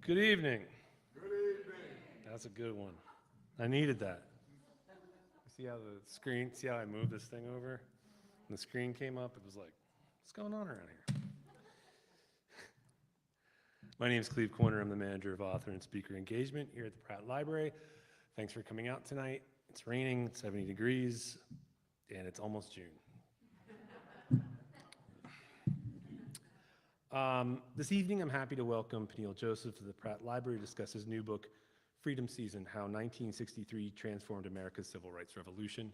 Good evening. Good evening. That's a good one. I needed that. See how I moved this thing over? When the screen came up, it was like, what's going on around here? My name is Cleve Corner. I'm the manager of author and speaker engagement here at the Pratt Library. Thanks for coming out tonight. It's raining, it's 70 degrees, and it's almost June. This evening, I'm happy to welcome Peniel Joseph to the Pratt Library to discuss his new book, Freedom Season: How 1963 Transformed America's Civil Rights Revolution.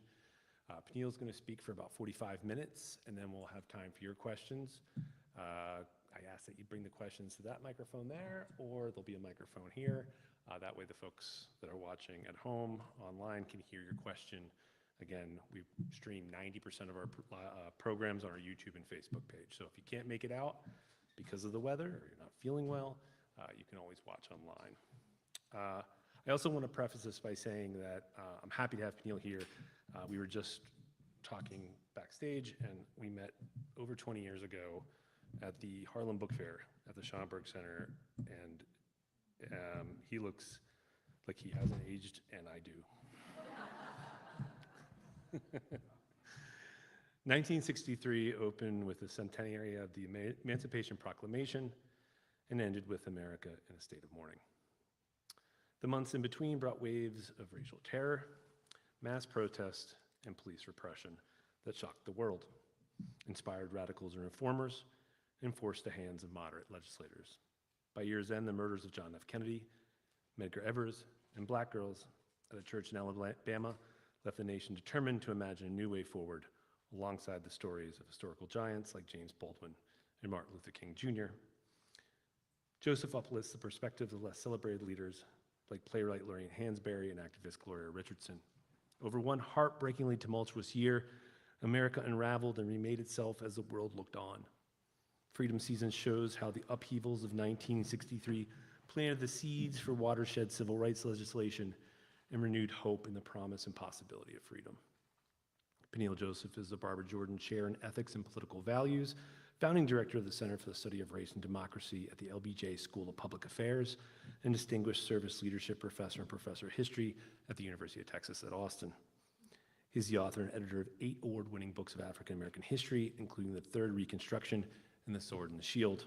Peniel's going to speak for about 45 minutes, and then we'll have time for your questions. I ask that you bring the questions to that microphone there, or there'll be a microphone here. That way the folks that are watching at home online can hear your question. Again, we stream 90% of our programs on our YouTube and Facebook page. So if you can't make it out because of the weather or you're not feeling well, you can always watch online. I also want to preface this by saying that I'm happy to have Peniel here. We were just talking backstage, and we met over 20 years ago at the Harlem Book Fair at the Schomburg Center, and he looks like he hasn't aged, and I do. 1963 opened with the centenary of the Emancipation Proclamation and ended with America in a state of mourning. The months in between brought waves of racial terror, mass protest, and police repression that shocked the world, inspired radicals and reformers, and forced the hands of moderate legislators. By year's end, the murders of John F. Kennedy, Medgar Evers, and black girls at a church in Alabama left the nation determined to imagine a new way forward alongside the stories of historical giants like James Baldwin and Martin Luther King Jr. Joseph uplifts the perspective of less celebrated leaders like playwright Lorraine Hansberry and activist Gloria Richardson. Over one heartbreakingly tumultuous year, America unraveled and remade itself as the world looked on. Freedom Season shows how the upheavals of 1963 planted the seeds for watershed civil rights legislation and renewed hope in the promise and possibility of freedom. Peniel Joseph is the Barbara Jordan Chair in Ethics and Political Values, founding director of the Center for the Study of Race and Democracy at the LBJ School of Public Affairs, and distinguished service leadership professor and professor of history at the University of Texas at Austin. He's the author and editor of 8 award-winning books of African American history, including The Third Reconstruction and The Sword and the Shield.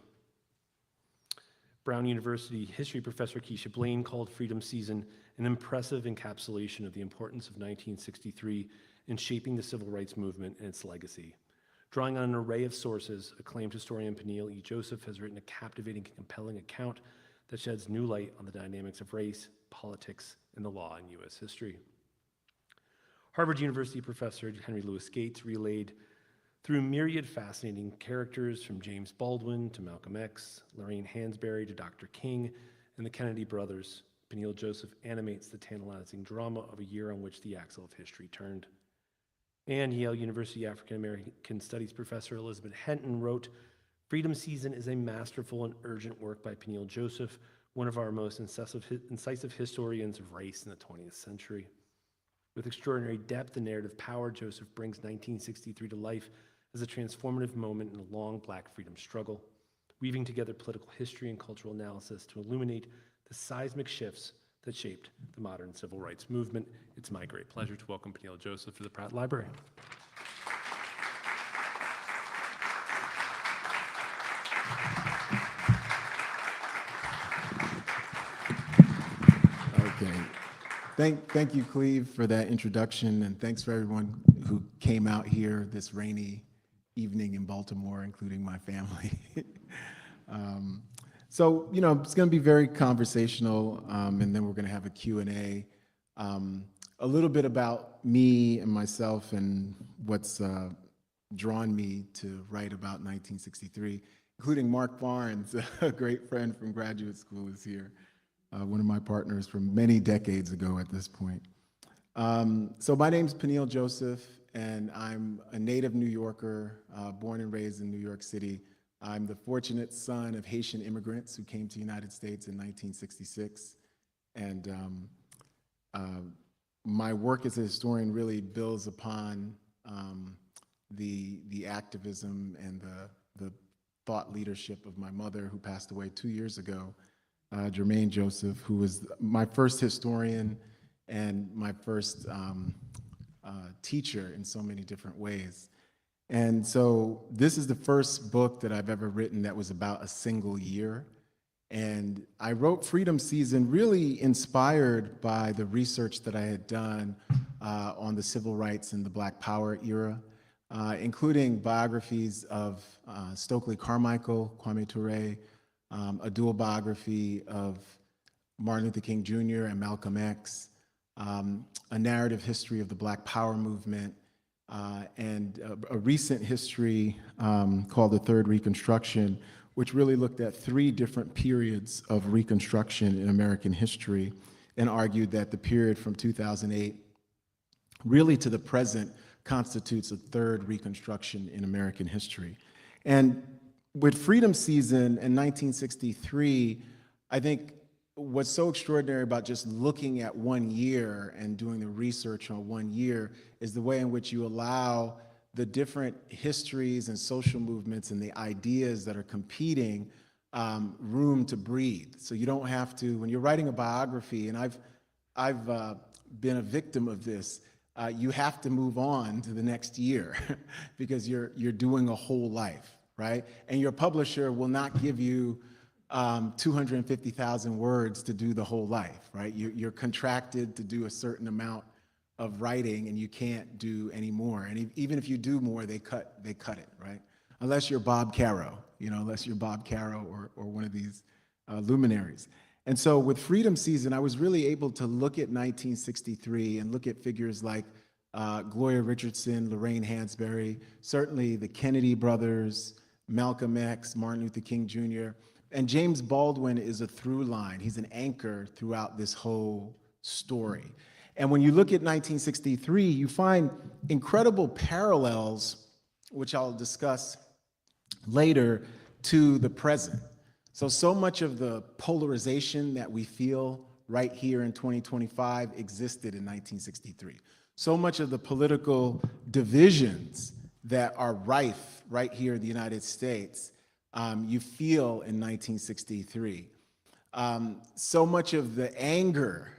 Brown University history professor Keisha Blaine called Freedom Season an impressive encapsulation of the importance of 1963 in shaping the civil rights movement and its legacy. Drawing on an array of sources, acclaimed historian Peniel E. Joseph has written a captivating and compelling account that sheds new light on the dynamics of race, politics, and the law in U.S. history. Harvard University professor Henry Louis Gates relayed through myriad fascinating characters from James Baldwin to Malcolm X, Lorraine Hansberry to Dr. King, and the Kennedy brothers, Peniel Joseph animates the tantalizing drama of a year on which the axle of history turned. And Yale University African American Studies professor Elizabeth Henton wrote, "Freedom Season is a masterful and urgent work by Peniel Joseph, one of our most incisive historians of race in the 20th century. With extraordinary depth and narrative power, Joseph brings 1963 to life as a transformative moment in a long Black freedom struggle, weaving together political history and cultural analysis to illuminate the seismic shifts that shaped the modern civil rights movement." It's my great pleasure to welcome Peniel Joseph to the Pratt Library. Okay. Thank you, Cleve, for that introduction, and thanks for everyone who came out here this rainy evening in Baltimore, including my family. So, it's going to be very conversational, and then we're going to have a Q&A. A little bit about me and myself and what's drawn me to write about 1963, including Mark Barnes, a great friend from graduate school, is here, one of my partners from many decades ago at this point. So my name's Peniel Joseph, and I'm a native New Yorker, born and raised in New York City. I'm the fortunate son of Haitian immigrants who came to the United States in 1966. And my work as a historian really builds upon the activism and the thought leadership of my mother, who passed away 2 years ago, Jermaine Joseph, who was my first historian and my first teacher in so many different ways. And so this is the first book that I've ever written that was about a single year. And I wrote Freedom Season really inspired by the research that I had done on the civil rights and the Black Power era, including biographies of Stokely Carmichael, Kwame Ture, a dual biography of Martin Luther King Jr. and Malcolm X, a narrative history of the Black Power movement, and a recent history called the Third Reconstruction, which really looked at 3 different periods of Reconstruction in American history and argued that the period from 2008 really to the present constitutes a third Reconstruction in American history. And with Freedom Season in 1963, I think what's so extraordinary about just looking at 1 year and doing the research on 1 year is the way in which you allow the different histories and social movements and the ideas that are competing room to breathe. So you don't have to, when you're writing a biography, and I've been a victim of this, you have to move on to the next year because you're doing a whole life, right? And your publisher will not give you 250,000 words to do the whole life, right? You're contracted to do a certain amount of writing, and you can't do any more. And even if you do more, they cut it, right? Unless you're Bob Caro, unless you're Bob Caro or one of these luminaries. And so with Freedom Season, I was really able to look at 1963 and look at figures like Gloria Richardson, Lorraine Hansberry, certainly the Kennedy brothers, Malcolm X, Martin Luther King Jr., and James Baldwin is a through line. He's an anchor throughout this whole story. And when you look at 1963, you find incredible parallels, which I'll discuss later, to the present. So much of the polarization that we feel right here in 2025 existed in 1963. So much of the political divisions that are rife right here in the United States, you feel in 1963. So much of the anger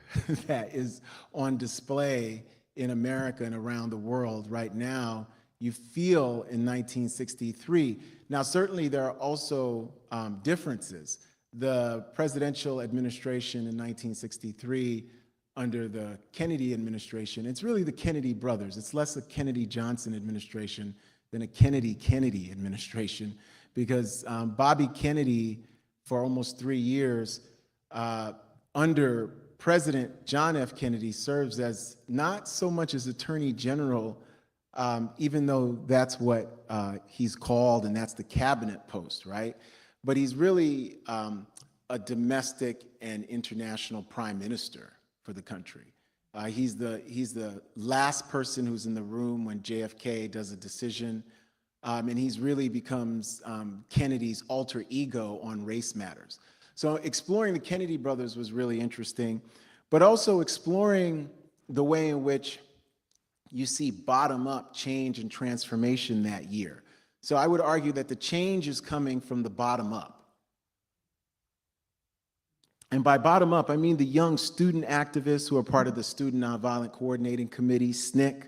that is on display in America and around the world right now, you feel in 1963. Now, certainly there are also differences. The presidential administration in 1963 under the Kennedy administration, it's really the Kennedy brothers. It's less a Kennedy-Johnson administration than a Kennedy-Kennedy administration, because Bobby Kennedy, for almost 3 years, under President John F. Kennedy, serves as not so much as Attorney General, even though that's what he's called and that's the cabinet post, right? But he's really a domestic and international prime minister for the country. He's the last person who's in the room when JFK does a decision, and he's really becomes Kennedy's alter ego on race matters. So exploring the Kennedy brothers was really interesting, but also exploring the way in which you see bottom-up change and transformation that year. So I would argue that the change is coming from the bottom up. And by bottom up, I mean the young student activists who are part of the Student Nonviolent Coordinating Committee, SNCC.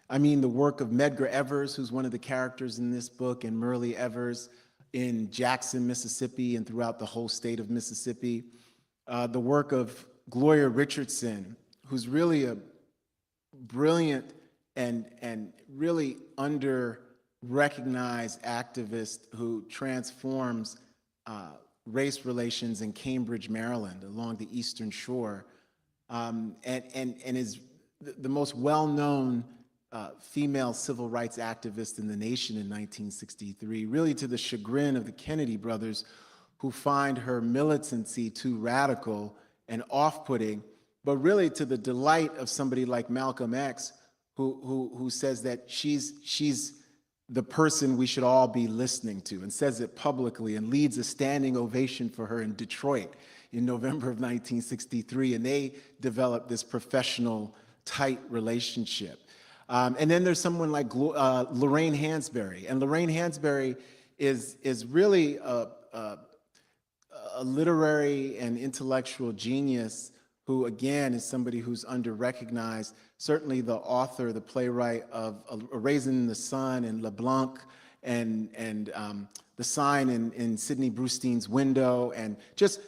I mean the work of Medgar Evers, who's one of the characters in this book, and Peniel Evers in Jackson, Mississippi, and throughout the whole state of Mississippi. The work of Gloria Richardson, who's really a brilliant and really under-recognized activist who transforms race relations in Cambridge, Maryland, along the Eastern Shore, and is the most well-known female civil rights activist in the nation in 1963, really to the chagrin of the Kennedy brothers, who find her militancy too radical and off-putting, but really to the delight of somebody like Malcolm X, who says that she's the person we should all be listening to, and says it publicly, and leads a standing ovation for her in Detroit in November of 1963, and they develop this professional, tight relationship. And then there's someone like Lorraine Hansberry, and Lorraine Hansberry is really a a literary and intellectual genius who, again, is somebody who's under-recognized. Certainly the author, the playwright of A Raisin in the Sun and LeBlanc and The Sign in Sidney Brustein's Window, and just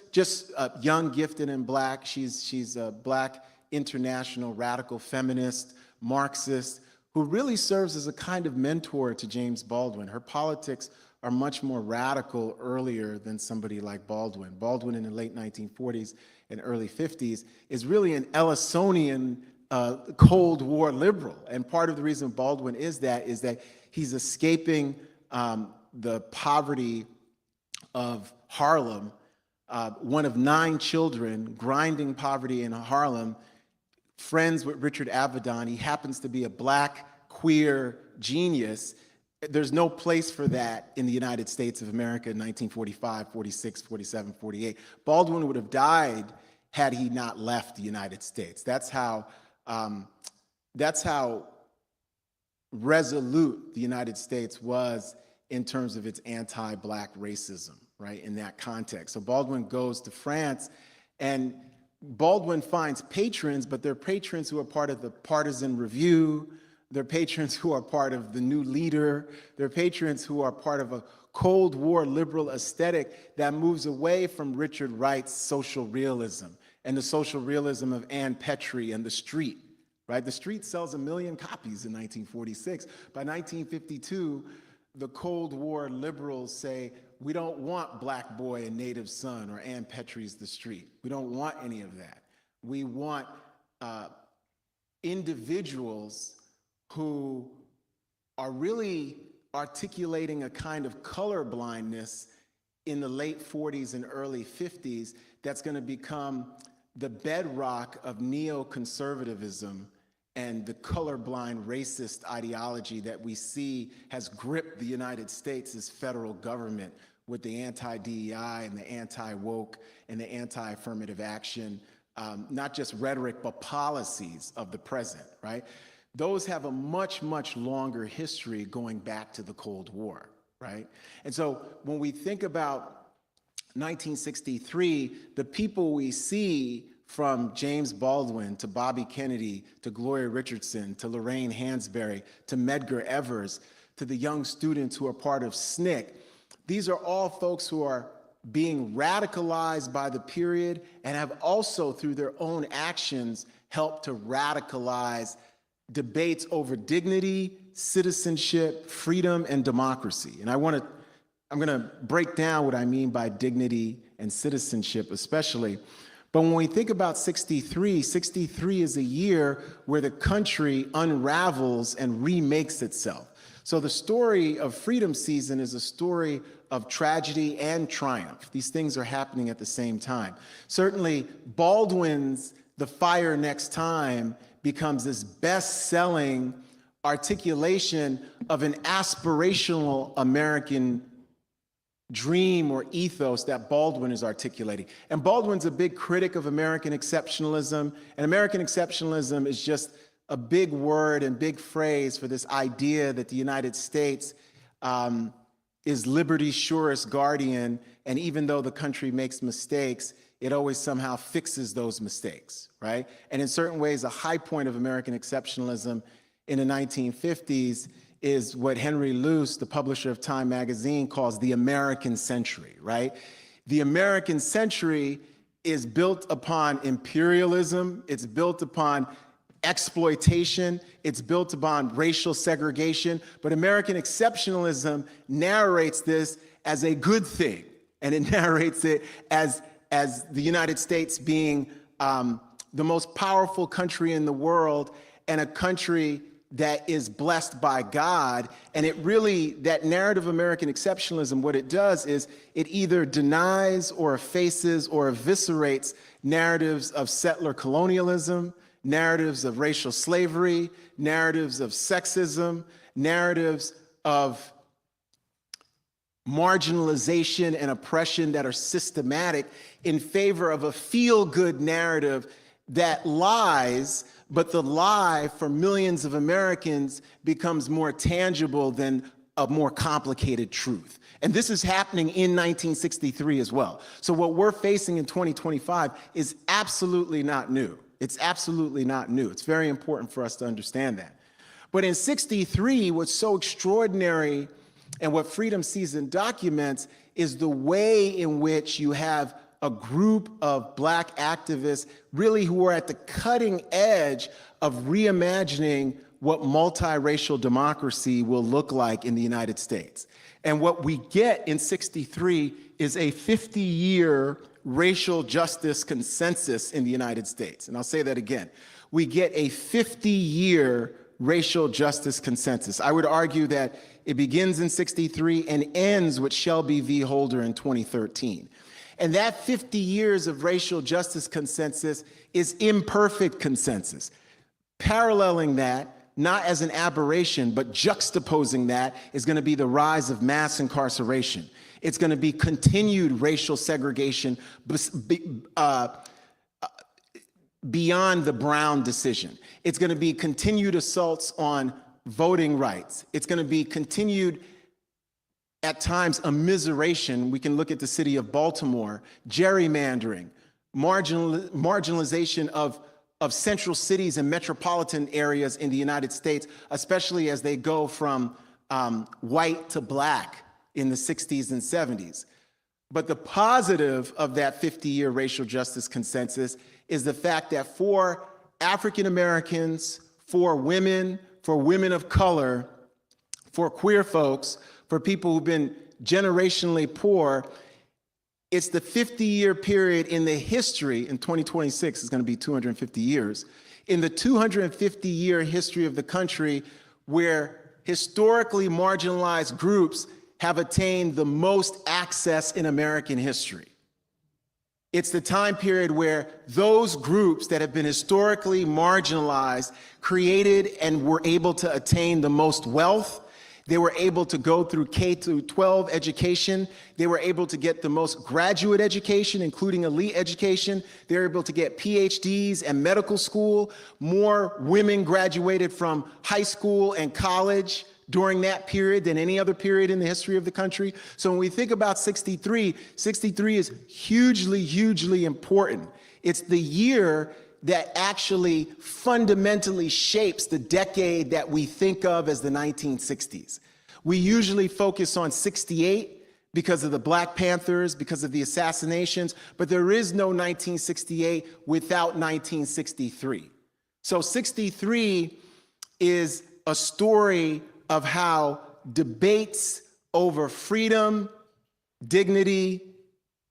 young, gifted, and Black. She's a Black international radical feminist, Marxist, who really serves as a kind of mentor to James Baldwin. Her politics are much more radical earlier than somebody like Baldwin. Baldwin in the late 1940s and early 50s is really an Ellisonian Cold War liberal. And part of the reason Baldwin is that he's escaping the poverty of Harlem, one of 9 children, grinding poverty in Harlem, friends with Richard Avedon. He happens to be a Black queer genius. There's no place for that in the United States of America in 1945, 46, 47, 48. Baldwin would have died had he not left the United States. That's how resolute the United States was in terms of its anti-Black racism, right, in that context. So Baldwin goes to France, and Baldwin finds patrons, but they're patrons who are part of the Partisan Review. They're patrons who are part of the New Leader. They're patrons who are part of a Cold War liberal aesthetic that moves away from Richard Wright's social realism and the social realism of Ann Petrie and The Street, right? The Street sells 1 million copies in 1946. By 1952, the Cold War liberals say, we don't want Black Boy and Native Son or Ann Petrie's The Street. We don't want any of that. We want individuals who are really articulating a kind of color blindness in the late 40s and early 50s that's going to become the bedrock of neoconservatism and the colorblind racist ideology that we see has gripped the United States' federal government with the anti-DEI and the anti-woke and the anti-affirmative action, not just rhetoric, but policies of the present, right? Those have a much, much longer history going back to the Cold War, right? And so when we think about 1963, the people we see from James Baldwin to Bobby Kennedy to Gloria Richardson to Lorraine Hansberry to Medgar Evers to the young students who are part of SNCC, these are all folks who are being radicalized by the period and have also, through their own actions, helped to radicalize debates over dignity, citizenship, freedom, and democracy. And I'm gonna break down what I mean by dignity and citizenship especially. But when we think about 63 is a year where the country unravels and remakes itself. So the story of Freedom Season is a story of tragedy and triumph. These things are happening at the same time. Certainly, Baldwin's The Fire Next Time becomes this best-selling articulation of an aspirational American dream or ethos that Baldwin is articulating. And Baldwin's a big critic of American exceptionalism, and American exceptionalism is just a big word and big phrase for this idea that the United States is liberty's surest guardian, and even though the country makes mistakes, it always somehow fixes those mistakes, right? And in certain ways, a high point of American exceptionalism in the 1950s is what Henry Luce, the publisher of Time magazine, calls the American century, right? The American century is built upon imperialism, it's built upon exploitation, it's built upon racial segregation, but American exceptionalism narrates this as a good thing, and it narrates it as the United States being the most powerful country in the world and a country that is blessed by God. And it really, that narrative of American exceptionalism, what it does is it either denies or effaces or eviscerates narratives of settler colonialism, narratives of racial slavery, narratives of sexism, narratives of marginalization and oppression that are systematic in favor of a feel-good narrative that lies, but the lie for millions of Americans becomes more tangible than a more complicated truth. And this is happening in 1963 as well. So what we're facing in 2025 is absolutely not new. It's absolutely not new. It's very important for us to understand that. But in 63, what's so extraordinary and what Freedom Season documents is the way in which you have a group of Black activists really who are at the cutting edge of reimagining what multiracial democracy will look like in the United States. And what we get in 63 is a 50-year racial justice consensus in the United States. And I'll say that again. We get a 50-year racial justice consensus. I would argue that it begins in 63 and ends with Shelby v. Holder in 2013. And that 50 years of racial justice consensus is imperfect consensus. Paralleling that, not as an aberration, but juxtaposing that, is going to be the rise of mass incarceration. It's going to be continued racial segregation beyond the Brown decision. It's going to be continued assaults on voting rights. It's going to be continued, at times, immiseration. We can look at the city of Baltimore, gerrymandering, marginalization of central cities and metropolitan areas in the United States, especially as they go from white to Black in the 60s and 70s. But the positive of that 50-year racial justice consensus is the fact that for African Americans, for women of color, for queer folks, for people who've been generationally poor, it's the 50-year period in the history, in 2026 is going to be 250 years, in the 250-year history of the country where historically marginalized groups have attained the most access in American history. It's the time period where those groups that have been historically marginalized created and were able to attain the most wealth. They were able to go through K-12 education. They were able to get the most graduate education, including elite education. They were able to get PhDs and medical school. More women graduated from high school and college during that period than any other period in the history of the country. So when we think about 63, 63 is hugely, hugely important. It's the year that actually fundamentally shapes the decade that we think of as the 1960s. We usually focus on 68 because of the Black Panthers, because of the assassinations, but there is no 1968 without 1963. So 63 is a story of how debates over freedom, dignity,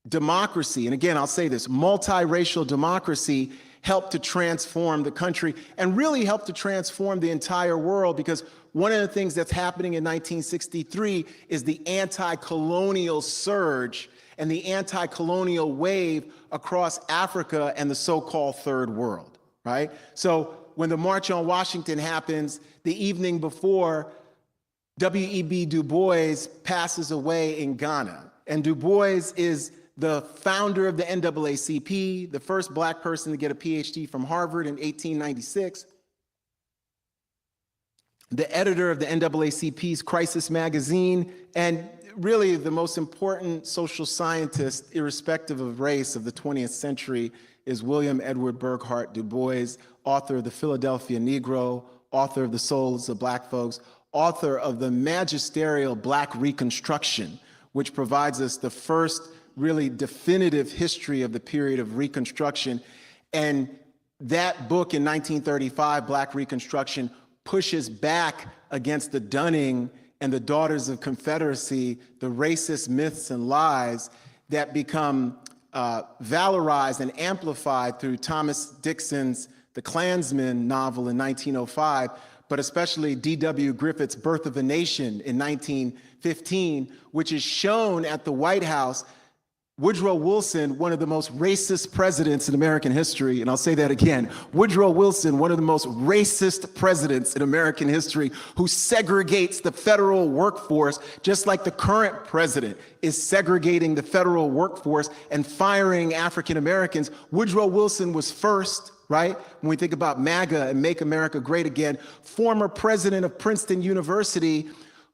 democracy, and again, I'll say this, multiracial democracy helped to transform the country and really helped to transform the entire world, because one of the things that's happening in 1963 is the anti-colonial surge and the anti-colonial wave across Africa and the so-called third world, right? So when the March on Washington happens, the evening before, W.E.B. Du Bois passes away in Ghana. And Du Bois is the founder of the NAACP, the first Black person to get a PhD from Harvard in 1896, the editor of the NAACP's Crisis magazine, and really the most important social scientist, irrespective of race, of the 20th century is William Edward Burghardt Du Bois, author of The Philadelphia Negro, author of The Souls of Black Folks, author of the magisterial Black Reconstruction, which provides us the first really definitive history of the period of Reconstruction. And that book in 1935, Black Reconstruction, pushes back against the Dunning and the Daughters of Confederacy, the racist myths and lies that become valorized and amplified through Thomas Dixon's The Klansman novel in 1905, but especially D.W. Griffith's Birth of a Nation in 1915, which is shown at the White House. Woodrow Wilson, one of the most racist presidents in American history, and I'll say that again, Woodrow Wilson, one of the most racist presidents in American history, who segregates the federal workforce, just like the current president is segregating the federal workforce and firing African Americans. Woodrow Wilson was first, right? When we think about MAGA and Make America Great Again, former president of Princeton University,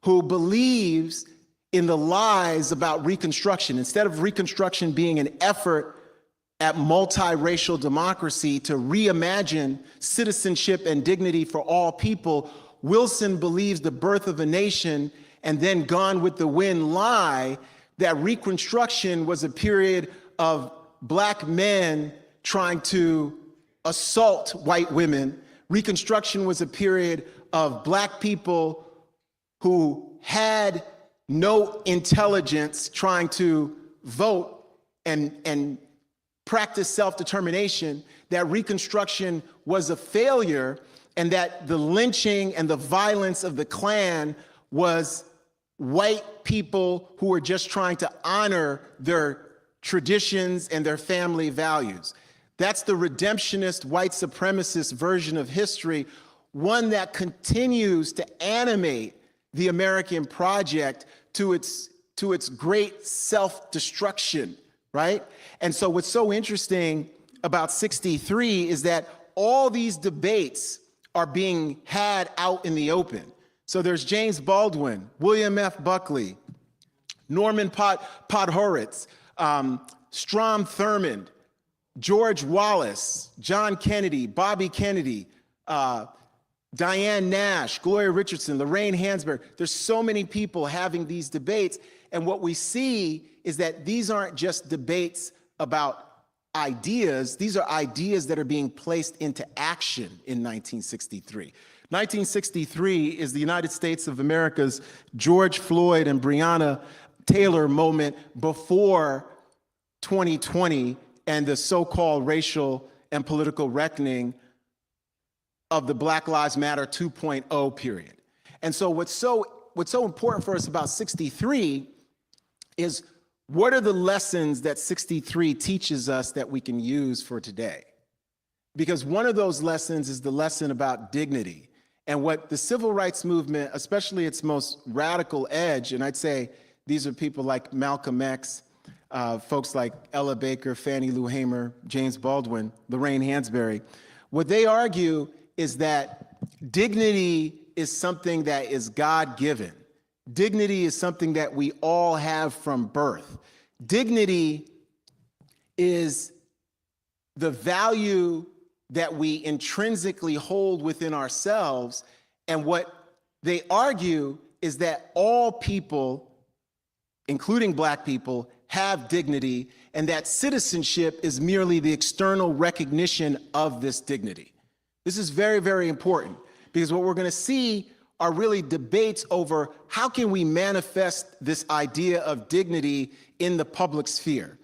who believes in the lies about Reconstruction. Instead of Reconstruction being an effort at multiracial democracy to reimagine citizenship and dignity for all people, Wilson believes the birth of a nation and then Gone with the Wind lie that Reconstruction was a period of Black men trying to assault white women. Reconstruction was a period of Black people who had no intelligence trying to vote and practice self-determination, that Reconstruction was a failure, and that the lynching and the violence of the Klan was white people who were just trying to honor their traditions and their family values. That's the redemptionist, white supremacist version of history, one that continues to animate the American project to its great self-destruction, right? And so what's so interesting about 63 is that all these debates are being had out in the open. So there's James Baldwin, William F. Buckley, Norman Podhoretz, Strom Thurmond, George Wallace, John Kennedy, Bobby Kennedy, Diane Nash, Gloria Richardson, Lorraine Hansberry. There's so many people having these debates. And what we see is that these aren't just debates about ideas. These are ideas that are being placed into action in 1963. 1963 is the United States of America's George Floyd and Breonna Taylor moment before 2020 and the so-called racial and political reckoning of the Black Lives Matter 2.0 period. And so what's so important for us about 63 is, what are the lessons that 63 teaches us that we can use for today? Because one of those lessons is the lesson about dignity. And what the civil rights movement, especially its most radical edge, and I'd say these are people like Malcolm X, folks like Ella Baker, Fannie Lou Hamer, James Baldwin, Lorraine Hansberry, what they argue is that dignity is something that is God-given. Dignity is something that we all have from birth. Dignity is the value that we intrinsically hold within ourselves. And what they argue is that all people, including Black people, have dignity, and that citizenship is merely the external recognition of this dignity. This is very, very important, because what we're going to see are really debates over how can we manifest this idea of dignity in the public sphere.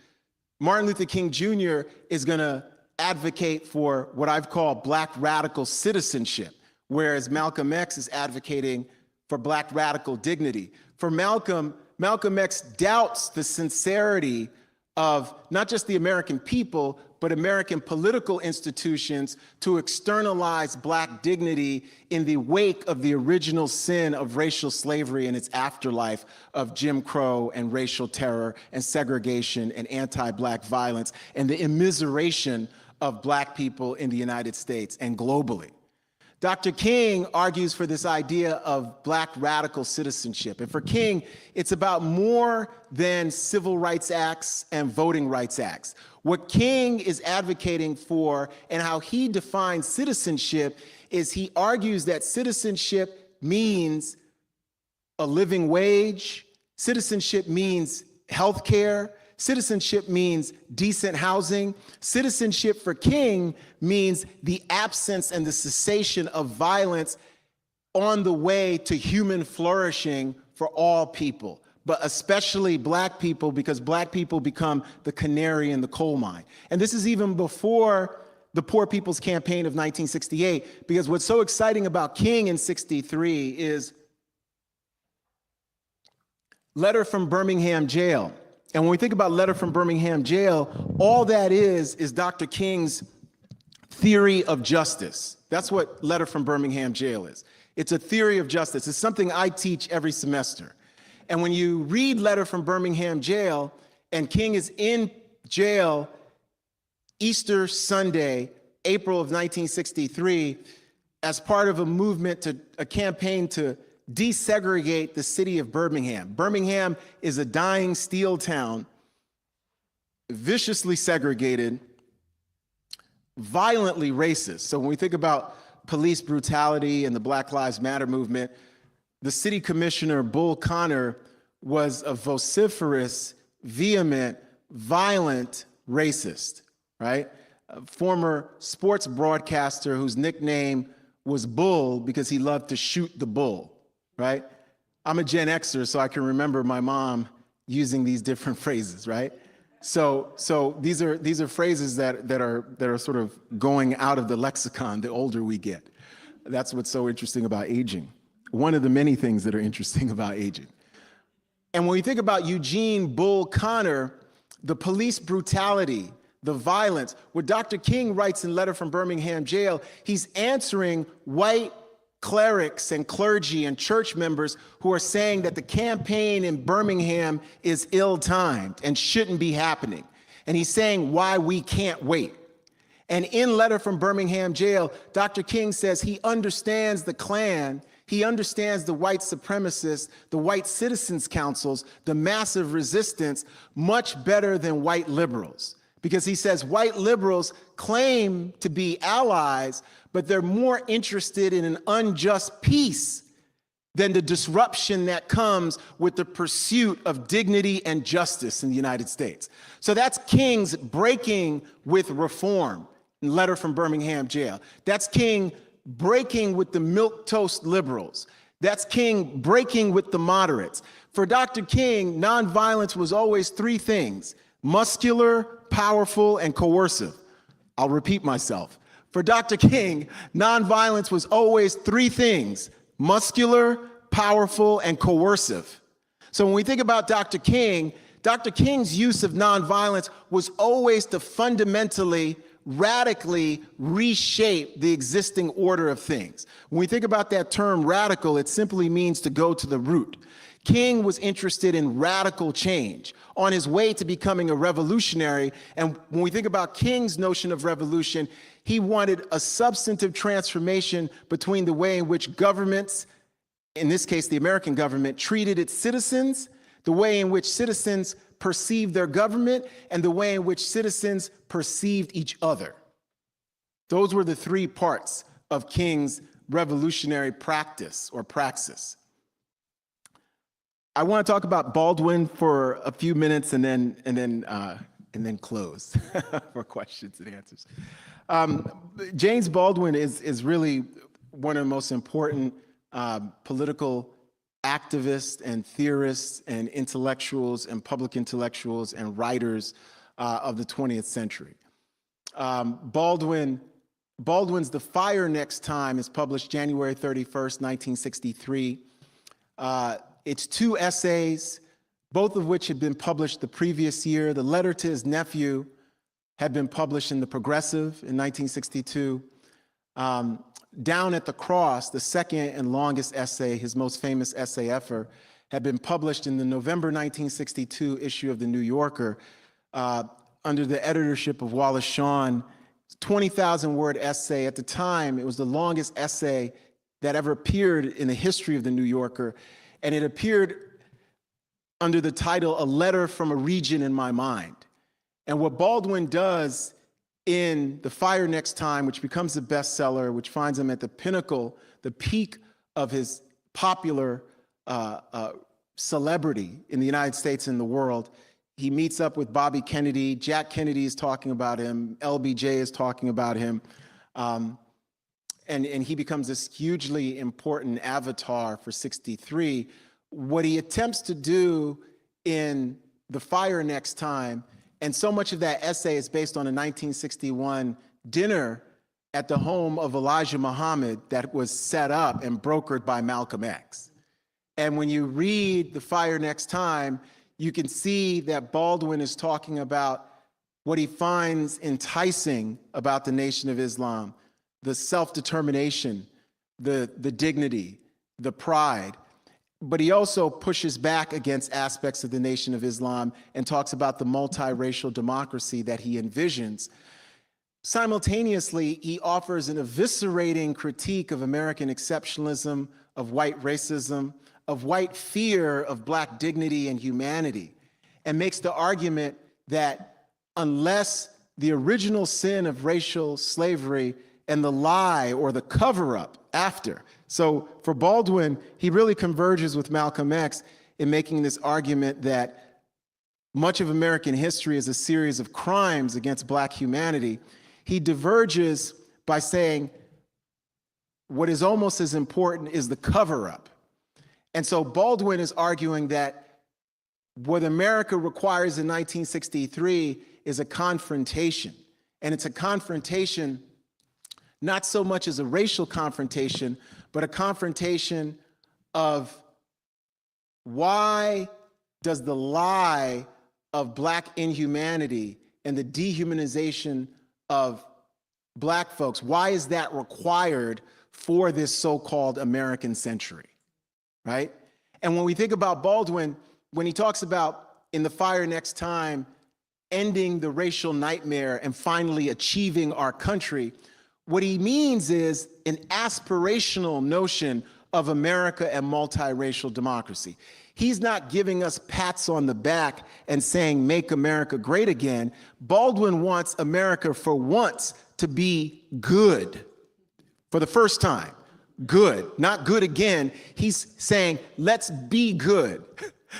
Martin Luther King Jr. is going to advocate for what I've called Black radical citizenship, whereas Malcolm X is advocating for Black radical dignity. For Malcolm X doubts the sincerity of not just the American people, but American political institutions to externalize Black dignity in the wake of the original sin of racial slavery and its afterlife of Jim Crow and racial terror and segregation and anti-Black violence and the immiseration of Black people in the United States and globally. Dr. King argues for this idea of Black radical citizenship. And for King, it's about more than civil rights acts and voting rights acts. What King is advocating for and how he defines citizenship is he argues that citizenship means a living wage, citizenship means health care, citizenship means decent housing. Citizenship for King means the absence and the cessation of violence on the way to human flourishing for all people, but especially Black people, because Black people become the canary in the coal mine. And this is even before the Poor People's Campaign of 1968, because what's so exciting about King in 63 is Letter from Birmingham Jail. And when we think about Letter from Birmingham Jail, all that is Dr. King's theory of justice. That's what Letter from Birmingham Jail is. It's a theory of justice. It's something I teach every semester. And when you read Letter from Birmingham Jail, and King is in jail Easter Sunday, April of 1963, as part of a movement a campaign to desegregate the city of Birmingham. Birmingham is a dying steel town, viciously segregated, violently racist. So when we think about police brutality and the Black Lives Matter movement, the city commissioner, Bull Connor, was a vociferous, vehement, violent racist, right? A former sports broadcaster whose nickname was Bull because he loved to shoot the bull, right? I'm a Gen Xer, so I can remember my mom using these different phrases, right? So these are phrases that are sort of going out of the lexicon the older we get. That's what's so interesting about aging. One of the many things that are interesting about aging. And when we think about Eugene Bull Connor, the police brutality, the violence, what Dr. King writes in Letter from Birmingham Jail, he's answering white clerics and clergy and church members who are saying that the campaign in Birmingham is ill-timed and shouldn't be happening. And he's saying why we can't wait. And in Letter from Birmingham Jail, Dr. King says he understands the Klan, he understands the white supremacists, the white citizens councils, the massive resistance much better than white liberals. Because he says white liberals claim to be allies, but they're more interested in an unjust peace than the disruption that comes with the pursuit of dignity and justice in the United States. So that's King's breaking with reform in Letter from Birmingham Jail. That's King breaking with the milquetoast liberals. That's King breaking with the moderates. For Dr. King, nonviolence was always three things: muscular, powerful, and coercive. I'll repeat myself. For Dr. King, nonviolence was always three things: muscular, powerful, and coercive. So when we think about Dr. King's use of nonviolence was always to fundamentally, radically reshape the existing order of things. When we think about that term radical, it simply means to go to the root. King was interested in radical change on his way to becoming a revolutionary. And when we think about King's notion of revolution, he wanted a substantive transformation between the way in which governments, in this case, the American government, treated its citizens, the way in which citizens perceived their government, and the way in which citizens perceived each other. Those were the three parts of King's revolutionary practice or praxis. I want to talk about Baldwin for a few minutes and then close for questions and answers. James Baldwin is really one of the most important political activists and theorists and intellectuals and public intellectuals and writers of the 20th century. Baldwin's The Fire Next Time is published January 31st, 1963. It's two essays, both of which had been published the previous year. The letter to his nephew had been published in The Progressive in 1962. Down at the Cross, the second and longest essay, his most famous essay ever, had been published in the November 1962 issue of The New Yorker under the editorship of Wallace Shawn. 20,000-word essay. At the time, it was the longest essay that ever appeared in the history of The New Yorker, and it appeared under the title, A Letter from a Region in My Mind. And what Baldwin does in The Fire Next Time, which becomes a bestseller, which finds him at the pinnacle, the peak of his popular celebrity in the United States and the world. He meets up with Bobby Kennedy. Jack Kennedy is talking about him. LBJ is talking about him. And he becomes this hugely important avatar for 63. What he attempts to do in The Fire Next Time, and so much of that essay is based on a 1961 dinner at the home of Elijah Muhammad that was set up and brokered by Malcolm X. And when you read The Fire Next Time, you can see that Baldwin is talking about what he finds enticing about the Nation of Islam: the self-determination, the dignity, the pride. But he also pushes back against aspects of the Nation of Islam and talks about the multiracial democracy that he envisions. Simultaneously, he offers an eviscerating critique of American exceptionalism, of white racism, of white fear of Black dignity and humanity, and makes the argument that unless the original sin of racial slavery and the lie or the cover-up after. So for Baldwin, he really converges with Malcolm X in making this argument that much of American history is a series of crimes against Black humanity. He diverges by saying what is almost as important is the cover-up. And so Baldwin is arguing that what America requires in 1963 is a confrontation. And it's a confrontation not so much as a racial confrontation, but a confrontation of why does the lie of Black inhumanity and the dehumanization of Black folks, why is that required for this so-called American century, right? And when we think about Baldwin, when he talks about in The Fire Next Time, ending the racial nightmare and finally achieving our country, what he means is an aspirational notion of America and multiracial democracy. He's not giving us pats on the back and saying, make America great again. Baldwin wants America for once to be good for the first time. Good, not good again. He's saying, let's be good.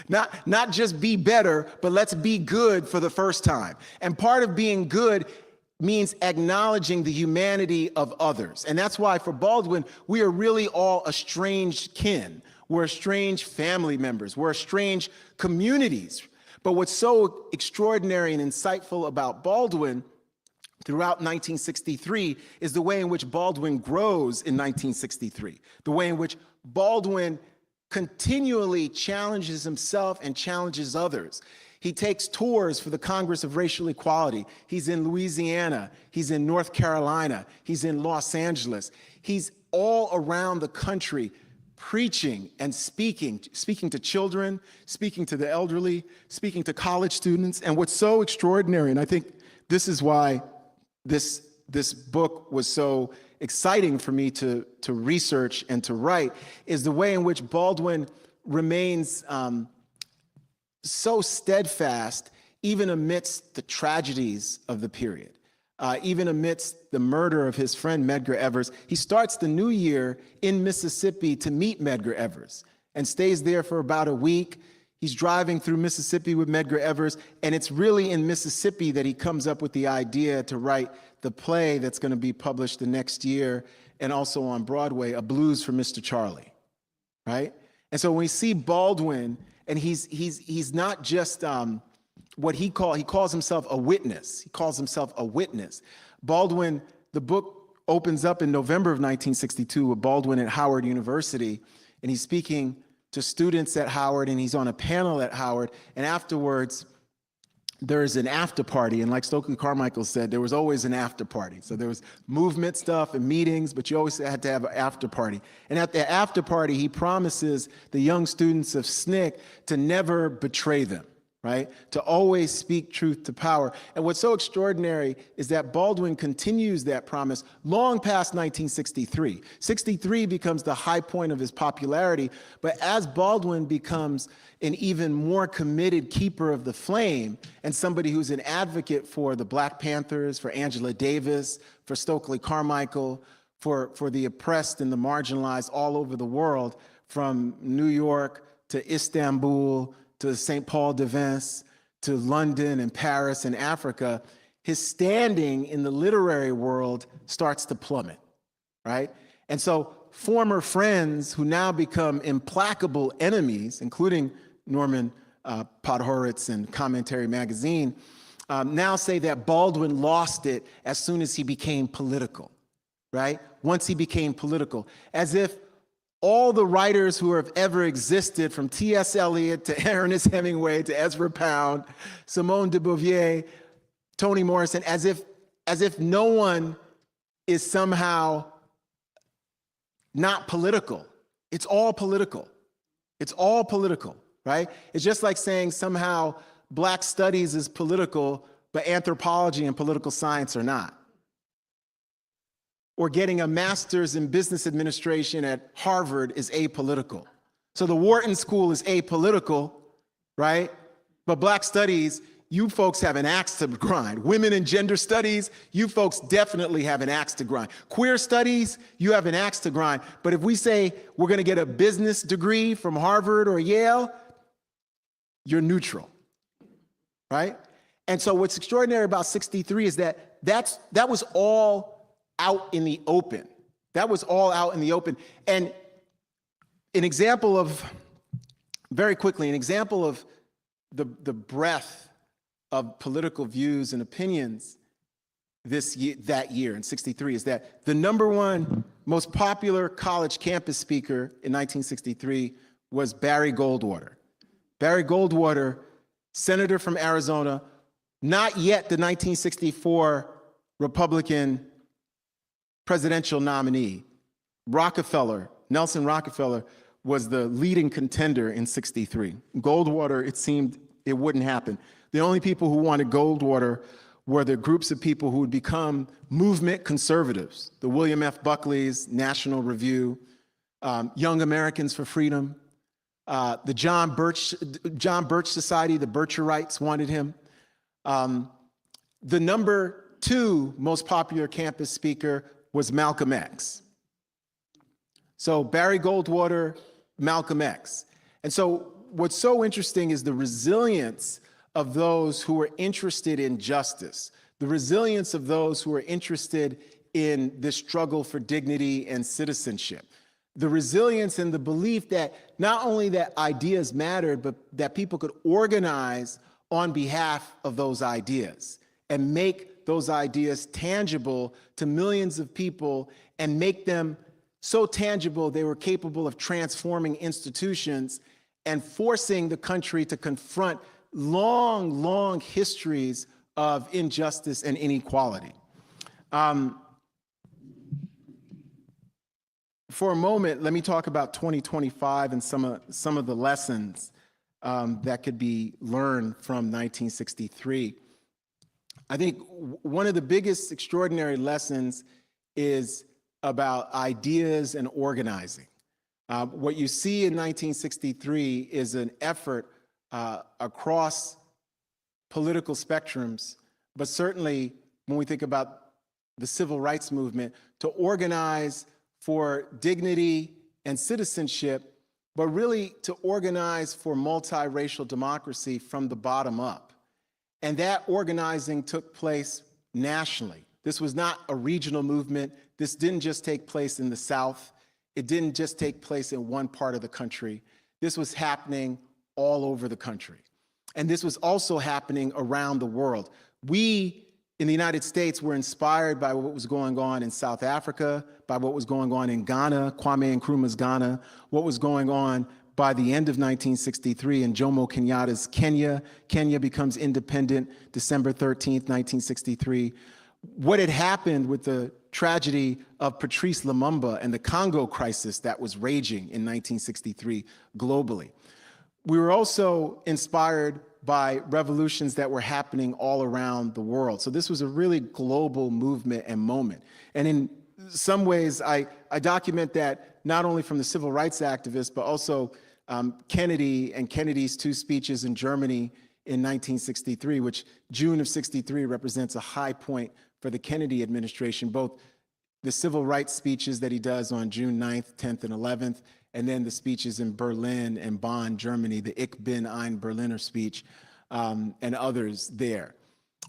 Not just be better, but let's be good for the first time. And part of being good means acknowledging the humanity of others. And that's why for Baldwin, we are really all estranged kin. We're estranged family members. We're estranged communities. But what's so extraordinary and insightful about Baldwin throughout 1963 is the way in which Baldwin grows in 1963, the way in which Baldwin continually challenges himself and challenges others. He takes tours for the Congress of Racial Equality. He's in Louisiana. He's in North Carolina. He's in Los Angeles. He's all around the country preaching and speaking to children, speaking to the elderly, speaking to college students. And what's so extraordinary, and I think this is why this book was so exciting for me to research and to write, is the way in which Baldwin remains so steadfast, even amidst the tragedies of the period, even amidst the murder of his friend Medgar Evers. He starts the new year in Mississippi to meet Medgar Evers and stays there for about a week. He's driving through Mississippi with Medgar Evers, and it's really in Mississippi that he comes up with the idea to write the play that's going to be published the next year and also on Broadway, A Blues for Mr. Charlie, right? And so when we see Baldwin, and he's not just what he calls himself a witness. He calls himself a witness. Baldwin, the book opens up in November of 1962 with Baldwin at Howard University, and he's speaking to students at Howard, and he's on a panel at Howard, and afterwards, there's an after party, and like Stokely Carmichael said, there was always an after party. So there was movement stuff and meetings, but you always had to have an after party. And at the after party, he promises the young students of SNCC to never betray them, right? To always speak truth to power. And what's so extraordinary is that Baldwin continues that promise long past 1963. 63 becomes the high point of his popularity, but as Baldwin becomes an even more committed keeper of the flame and somebody who's an advocate for the Black Panthers, for Angela Davis, for Stokely Carmichael, for the oppressed and the marginalized all over the world, from New York to Istanbul, to St. Paul de Vence, to London and Paris and Africa, his standing in the literary world starts to plummet, right? And so former friends who now become implacable enemies, including Norman Podhoretz and Commentary Magazine, now say that Baldwin lost it as soon as he became political, right? Once he became political, as if all the writers who have ever existed, from T.S. Eliot to Ernest Hemingway to Ezra Pound, Simone de Beauvoir, Toni Morrison, as if no one is somehow not political. It's all political. It's all political, right? It's just like saying somehow Black studies is political, but anthropology and political science are not. or getting a master's in business administration at Harvard is apolitical. So the Wharton School is apolitical, right? But Black studies, you folks have an axe to grind. Women and gender studies, you folks definitely have an axe to grind. Queer studies, you have an axe to grind. But if we say we're going to get a business degree from Harvard or Yale, you're neutral, right? And so what's extraordinary about 63 is that that was all out in the open. That was all out in the open. And an example of, very quickly, an example of the breadth of political views and opinions that year in 63 is that the #1 most popular college campus speaker in 1963 was Barry Goldwater. Barry Goldwater, senator from Arizona, not yet the 1964 Republican presidential nominee. Nelson Rockefeller was the leading contender in 63. Goldwater, it seemed it wouldn't happen. The only people who wanted Goldwater were the groups of people who would become movement conservatives, the William F. Buckley's, National Review, Young Americans for Freedom, the John Birch Society, the Bircherites wanted him. The #2 most popular campus speaker was Malcolm X. So Barry Goldwater, Malcolm X. And so what's so interesting is the resilience of those who are interested in justice, the resilience of those who are interested in this struggle for dignity and citizenship, the resilience and the belief that not only that ideas mattered, but that people could organize on behalf of those ideas and make those ideas tangible to millions of people and make them so tangible they were capable of transforming institutions and forcing the country to confront long, long histories of injustice and inequality. For a moment, let me talk about 2025 and some of the lessons that could be learned from 1963. I think one of the biggest extraordinary lessons is about ideas and organizing. What you see in 1963 is an effort across political spectrums, but certainly when we think about the civil rights movement, to organize for dignity and citizenship, but really to organize for multiracial democracy from the bottom up. And that organizing took place nationally. This was not a regional movement. This didn't just take place in the South. It didn't just take place in one part of the country. This was happening all over the country. And this was also happening around the world. We, in the United States, were inspired by what was going on in South Africa, by what was going on in Ghana, Kwame Nkrumah's Ghana, what was going on by the end of 1963 in Jomo Kenyatta's Kenya. Kenya becomes independent December 13th, 1963. What had happened with the tragedy of Patrice Lumumba and the Congo crisis that was raging in 1963 globally. We were also inspired by revolutions that were happening all around the world. So this was a really global movement and moment. And in some ways, I document that not only from the civil rights activists, but also Kennedy and Kennedy's 2 speeches in Germany in 1963, which June of 63 represents a high point for the Kennedy administration, both the civil rights speeches that he does on June 9th, 10th, and 11th, and then the speeches in Berlin and Bonn, Germany, the Ich bin ein Berliner speech, and others there.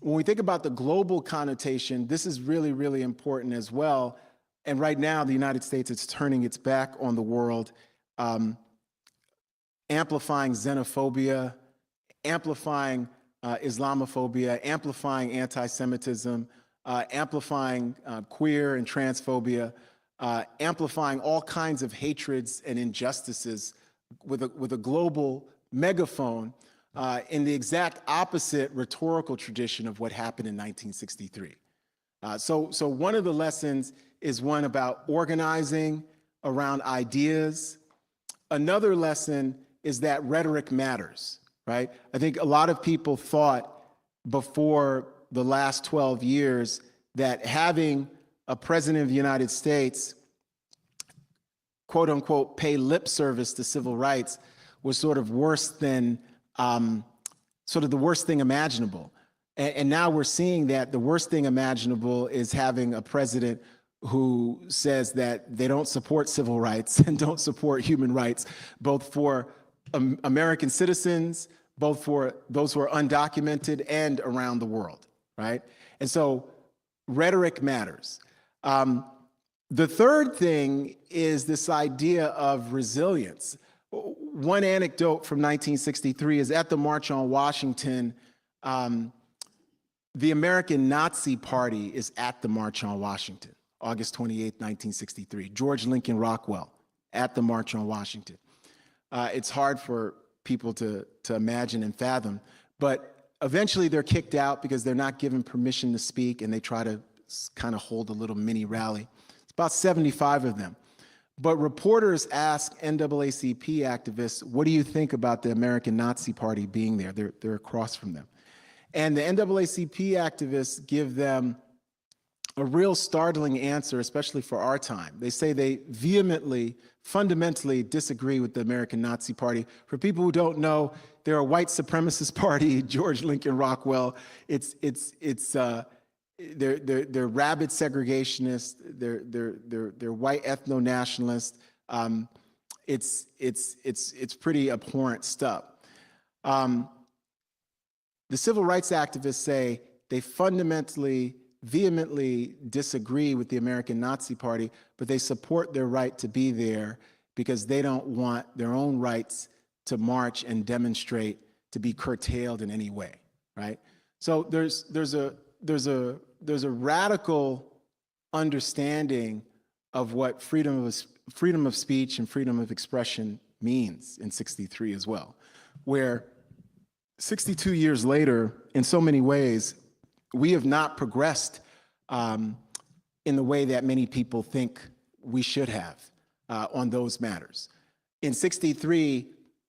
When we think about the global connotation, this is really, really important as well. And right now, the United States is turning its back on the world, amplifying xenophobia, amplifying Islamophobia, amplifying anti-Semitism, amplifying queer and transphobia, amplifying all kinds of hatreds and injustices with a global megaphone in the exact opposite rhetorical tradition of what happened in 1963. So one of the lessons is one about organizing around ideas. Another lesson is that rhetoric matters, right? I think a lot of people thought before the last 12 years that having a president of the United States, quote unquote, pay lip service to civil rights was sort of worse than, sort of the worst thing imaginable. And now we're seeing that the worst thing imaginable is having a president who says that they don't support civil rights and don't support human rights, both for American citizens, both for those who are undocumented and around the world, right? And so rhetoric matters. The third thing is this idea of resilience. One anecdote from 1963 is at the March on Washington, the American Nazi Party is at the March on Washington, August 28, 1963. George Lincoln Rockwell at the March on Washington. It's hard for people to imagine and fathom, but eventually they're kicked out because they're not given permission to speak, and they try to kind of hold a little mini rally. It's about 75 of them. But reporters ask NAACP activists, what do you think about the American Nazi Party being there? They're across from them. And the NAACP activists give them a real startling answer, especially for our time. They say they vehemently, fundamentally disagree with the American Nazi Party. For people who don't know, they're a white supremacist party, George Lincoln Rockwell. They're rabid segregationists. They're white ethno-nationalists. It's pretty abhorrent stuff. The civil rights activists say they fundamentally, vehemently disagree with the American Nazi Party, but they support their right to be there because they don't want their own rights to march and demonstrate to be curtailed in any way, right? So there's a radical understanding of what freedom of speech and freedom of expression means in '63 as well, where 62 years later, in so many ways, we have not progressed in the way that many people think we should have on those matters. In '63,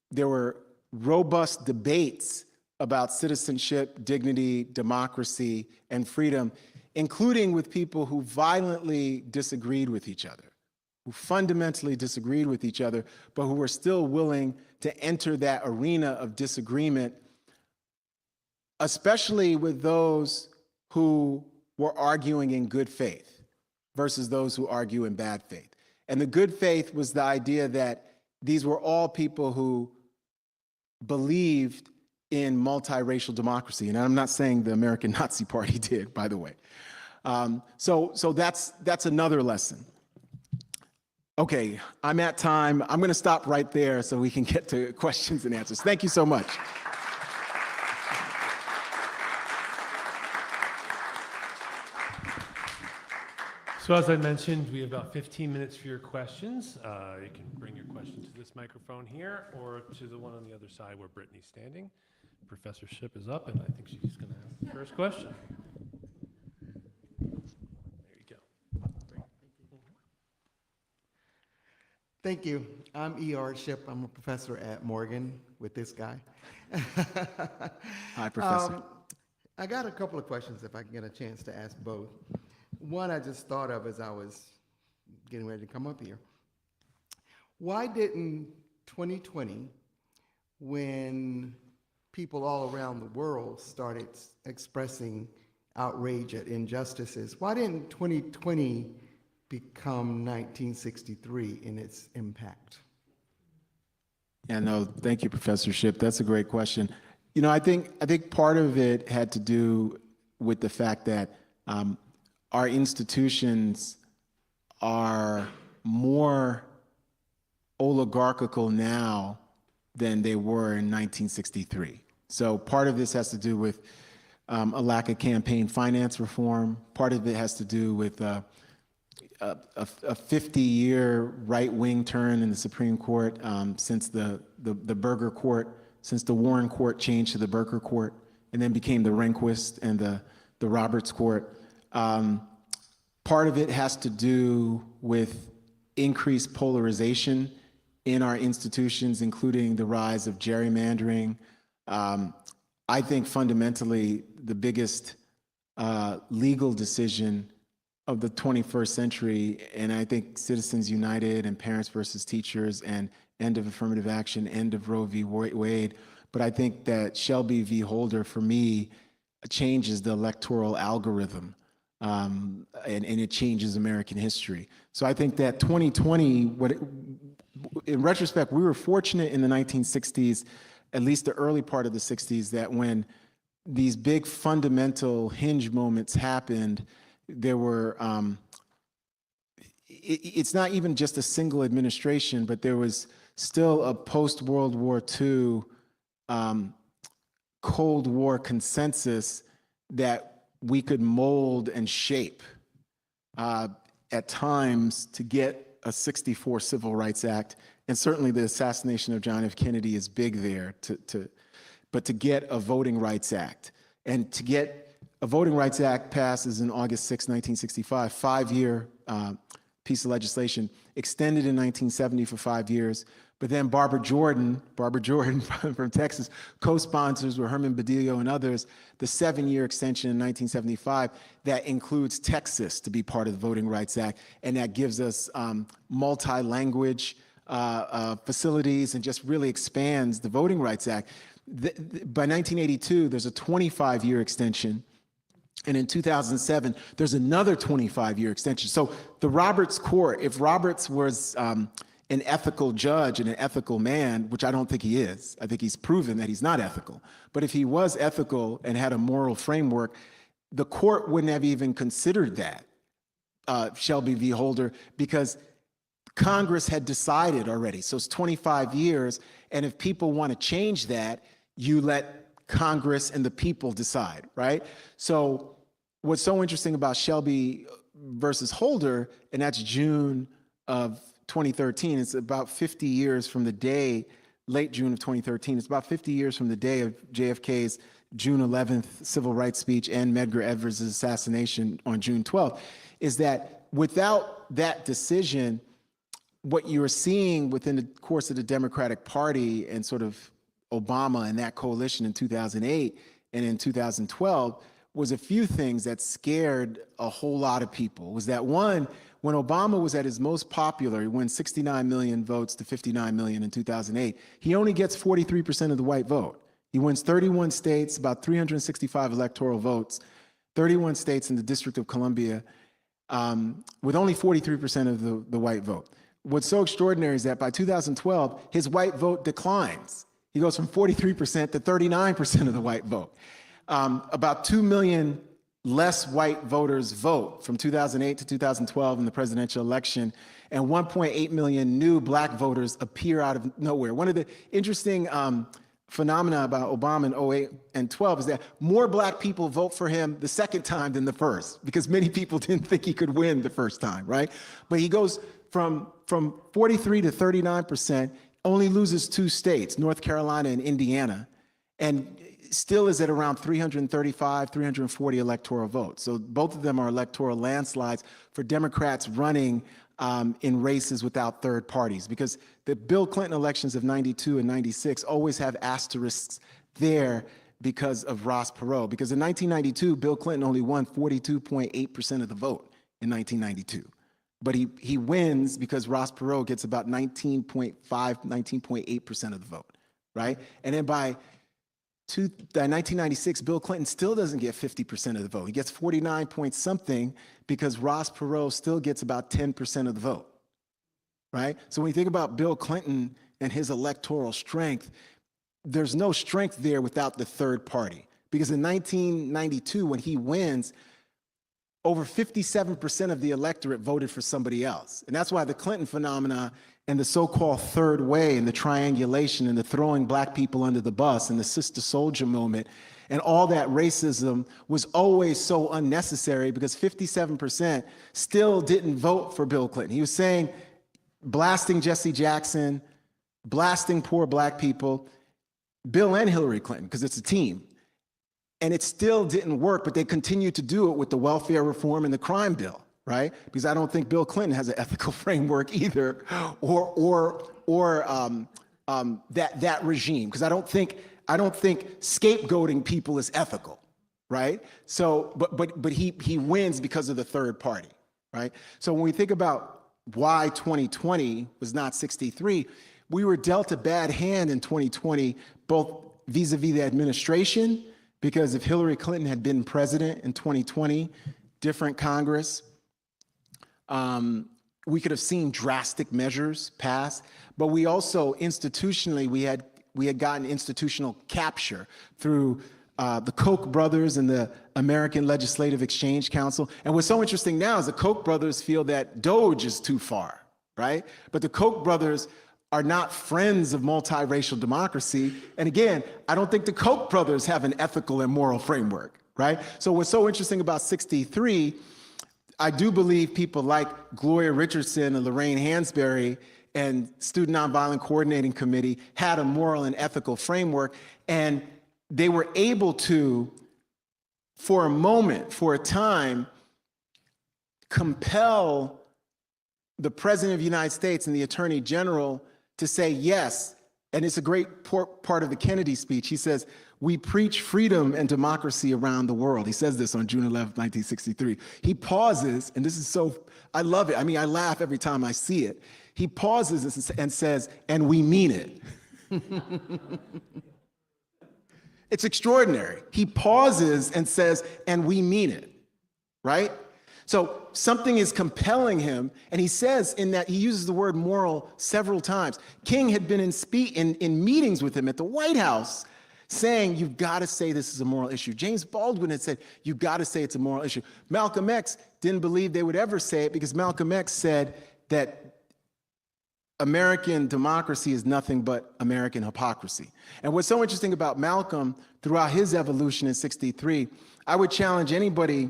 there were robust debates about citizenship, dignity, democracy, and freedom, including with people who violently disagreed with each other, who fundamentally disagreed with each other, but who were still willing to enter that arena of disagreement, especially with those who were arguing in good faith versus those who argue in bad faith. And the good faith was the idea that these were all people who believed in multiracial democracy. And I'm not saying the American Nazi Party did, by the way. So that's another lesson. Okay, I'm at time. I'm gonna stop right there so we can get to questions and answers. Thank you so much. So as I mentioned, we have about 15 minutes for your questions. You can bring your question to this microphone here or to the one on the other side where Brittany's standing. Professorship is up, and I think she's going to have the first question. There you go. Thank you. I'm E.R. Ship. I'm a professor at Morgan with this guy. Hi, Professor. I got a couple of questions if I can get a chance to ask both. One I just thought of as I was getting ready to come up here. Why didn't 2020, when people all around the world started expressing outrage at injustices, why didn't 2020 become 1963 in its impact? Yeah, no, thank you, Professor Ship. That's a great question. You know, I think part of it had to do with the fact that our institutions are more oligarchical now than they were in 1963. So part of this has to do with a lack of campaign finance reform. Part of it has to do with a 50-year right-wing turn in the Supreme Court since the Burger Court, since the Warren Court changed to the Burger Court and then became the Rehnquist and the Roberts Court. Part of it has to do with increased polarization in our institutions, including the rise of gerrymandering. I think fundamentally the biggest legal decision of the 21st century, and I think Citizens United and Parents versus Teachers and end of affirmative action, end of Roe v. Wade, but I think that Shelby v. Holder, for me, changes the electoral algorithm, and it changes American history. So I think that 2020, in retrospect, we were fortunate in the 1960s, at least the early part of the 60s, that when these big fundamental hinge moments happened, there were, it's not even just a single administration, but there was still a post-World War II Cold War consensus that we could mold and shape at times to get a '64 Civil Rights Act. And certainly the assassination of John F. Kennedy is big there, but to get a Voting Rights Act. And to get a Voting Rights Act passes in August 6, 1965, 5-year piece of legislation, extended in 1970 for 5 years. But then Barbara Jordan from Texas, co-sponsors with Herman Badillo and others, the 7-year extension in 1975 that includes Texas to be part of the Voting Rights Act, and that gives us multi-language facilities and just really expands the Voting Rights Act. By 1982, there's a 25-year extension. And in 2007, there's another 25-year extension. So the Roberts Court, if Roberts was an ethical judge and an ethical man, which I don't think he is, I think he's proven that he's not ethical. But if he was ethical and had a moral framework, the court wouldn't have even considered that, Shelby v. Holder, because Congress had decided already. So it's 25 years. And if people want to change that, you let Congress and the people decide, right? So what's so interesting about Shelby versus Holder, and that's June of 2013, it's about 50 years from the day, late June of 2013, it's about 50 years from the day of JFK's June 11th civil rights speech and Medgar Evers' assassination on June 12th, is that without that decision, what you're seeing within the course of the Democratic Party and sort of Obama and that coalition in 2008 and in 2012 was a few things that scared a whole lot of people. Was that one, when Obama was at his most popular, he won 69 million votes to 59 million in 2008, he only gets 43% of the white vote. He wins 31 states, about 365 electoral votes, 31 states in the District of Columbia, with only 43% of the white vote. What's so extraordinary is that by 2012, his white vote declines. He goes from 43% to 39% of the white vote. About 2 million less white voters vote from 2008 to 2012 in the presidential election, and 1.8 million new black voters appear out of nowhere. One of the interesting phenomena about Obama in 08 and 12 is that more black people vote for him the second time than the first, because many people didn't think he could win the first time, right? But he goes from 43 to 39%, only loses 2 states, North Carolina and Indiana, and still is at around 335, 340 electoral votes. So both of them are electoral landslides for Democrats running in races without third parties, because the Bill Clinton elections of 92 and 96 always have asterisks there because of Ross Perot. Because in 1992, Bill Clinton only won 42.8% of the vote in 1992. But he wins because Ross Perot gets about 19.5, 19.8% of the vote, right? And then by 1996, Bill Clinton still doesn't get 50% of the vote. He gets 49 point something because Ross Perot still gets about 10% of the vote, right? So when you think about Bill Clinton and his electoral strength, there's no strength there without the third party. Because in 1992, when he wins, over 57% of the electorate voted for somebody else. And that's why the Clinton phenomena and the so-called third way and the triangulation and the throwing black people under the bus and the sister soldier moment and all that racism was always so unnecessary, because 57% still didn't vote for Bill Clinton. He was saying, blasting Jesse Jackson, blasting poor black people, Bill and Hillary Clinton, because it's a team. And it still didn't work, but they continued to do it with the welfare reform and the crime bill, right? Because I don't think Bill Clinton has an ethical framework either, or that regime. Because I don't think scapegoating people is ethical, right? So, but he wins because of the third party, right? So when we think about why 2020 was not 63, we were dealt a bad hand in 2020, both vis-a-vis the administration, because if Hillary Clinton had been president in 2020, different Congress, we could have seen drastic measures passed, but we also institutionally, we had gotten institutional capture through the Koch brothers and the American Legislative Exchange Council. And what's so interesting now is the Koch brothers feel that DOGE is too far, right? But the Koch brothers are not friends of multiracial democracy. And again, I don't think the Koch brothers have an ethical and moral framework, right? So what's so interesting about 63, I do believe people like Gloria Richardson and Lorraine Hansberry and Student Nonviolent Coordinating Committee had a moral and ethical framework, and they were able to, for a moment, for a time, compel the President of the United States and the Attorney General to say yes. And it's a great part of the Kennedy speech. He says, "We preach freedom and democracy around the world." He says this on June 11th, 1963. He pauses, and this is so, I love it. I mean, I laugh every time I see it. He pauses and says, "And we mean it." It's extraordinary. He pauses and says, "And we mean it," right? So something is compelling him, and he says in that, he uses the word moral several times. King had been in meetings with him at the White House saying, "You've got to say this is a moral issue." James Baldwin had said, "You've got to say it's a moral issue." Malcolm X didn't believe they would ever say it because Malcolm X said that American democracy is nothing but American hypocrisy. And what's so interesting about Malcolm throughout his evolution in 63, I would challenge anybody,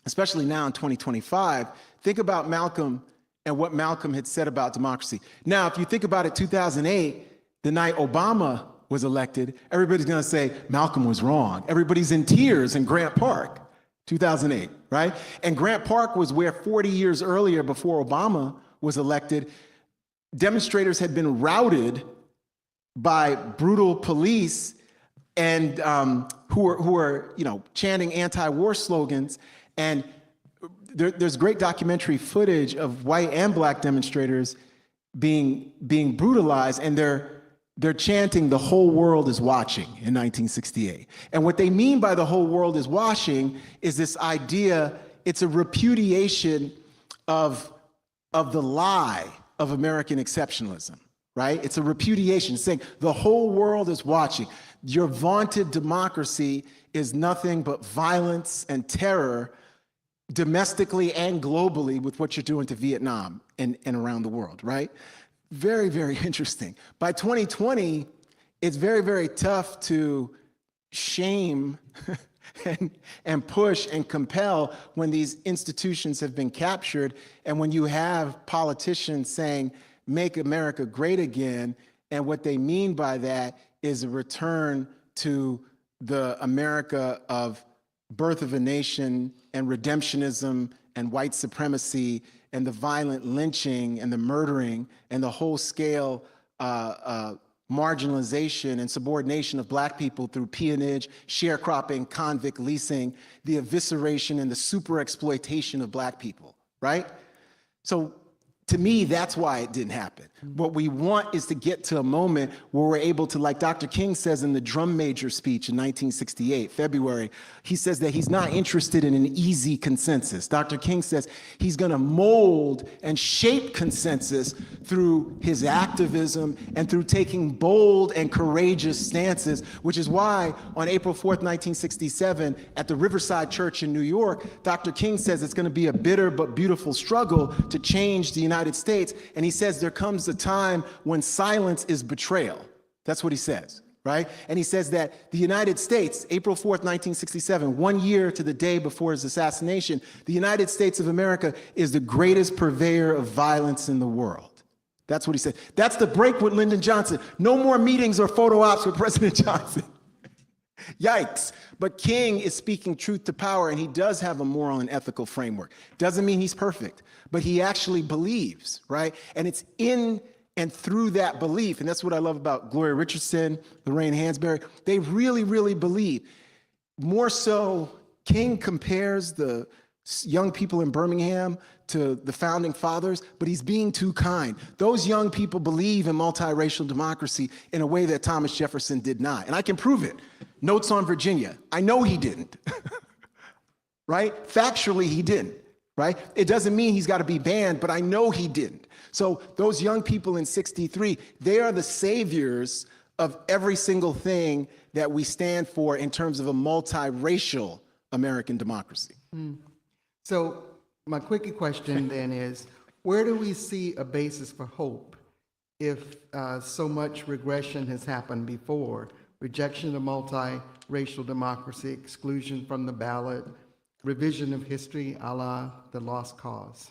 especially now in 2025, think about Malcolm and what Malcolm had said about democracy. Now, if you think about it, 2008, the night Obama was elected, everybody's gonna say Malcolm was wrong. Everybody's in tears in Grant Park, 2008, right? And Grant Park was where 40 years earlier, before Obama was elected, demonstrators had been routed by brutal police and who were chanting anti-war slogans. And there's great documentary footage of white and black demonstrators being brutalized, and they're chanting, "The whole world is watching" in 1968. And what they mean by "the whole world is watching" is this idea, it's a repudiation of the lie of American exceptionalism, right? It's a repudiation, saying the whole world is watching. Your vaunted democracy is nothing but violence and terror, domestically and globally, with what you're doing to Vietnam and around the world, right? Very, very interesting. By 2020, it's very, very tough to shame and push and compel when these institutions have been captured, and when you have politicians saying, "Make America great again," and what they mean by that is a return to the America of birth of a nation and redemptionism and white supremacy and the violent lynching and the murdering and the whole scale marginalization and subordination of black people through peonage, sharecropping, convict leasing, the evisceration and the super exploitation of black people, right? So to me, that's why it didn't happen. What we want is to get to a moment where we're able to, like Dr. King says in the drum major speech in 1968, February, he says that he's not interested in an easy consensus. Dr. King says he's gonna mold and shape consensus through his activism and through taking bold and courageous stances, which is why on April 4th, 1967, at the Riverside Church in New York, Dr. King says it's gonna be a bitter but beautiful struggle to change the United States. And he says there comes a time when silence is betrayal. That's what he says, right? And he says that the United States, April 4th, 1967, 1 year to the day before his assassination, the United States of America is the greatest purveyor of violence in the world. That's what he said. That's the break with Lyndon Johnson. No more meetings or photo ops with President Johnson. Yikes. But King is speaking truth to power, and he does have a moral and ethical framework. Doesn't mean he's perfect, but he actually believes, right? And it's in and through that belief, and that's what I love about Gloria Richardson, Lorraine Hansberry. They really, really believe. more so, King compares the young people in Birmingham to the founding fathers, but he's being too kind. Those young people believe in multiracial democracy in a way that Thomas Jefferson did not. And I can prove it. Notes on Virginia. I know he didn't. Right? Factually, he didn't. Right? It doesn't mean he's got to be banned, but I know he didn't. So those young people in 63, they are the saviors of every single thing that we stand for in terms of a multiracial American democracy. So my quick question then is, where do we see a basis for hope if so much regression has happened before? Rejection of multiracial democracy, exclusion from the ballot, revision of history a la the lost cause.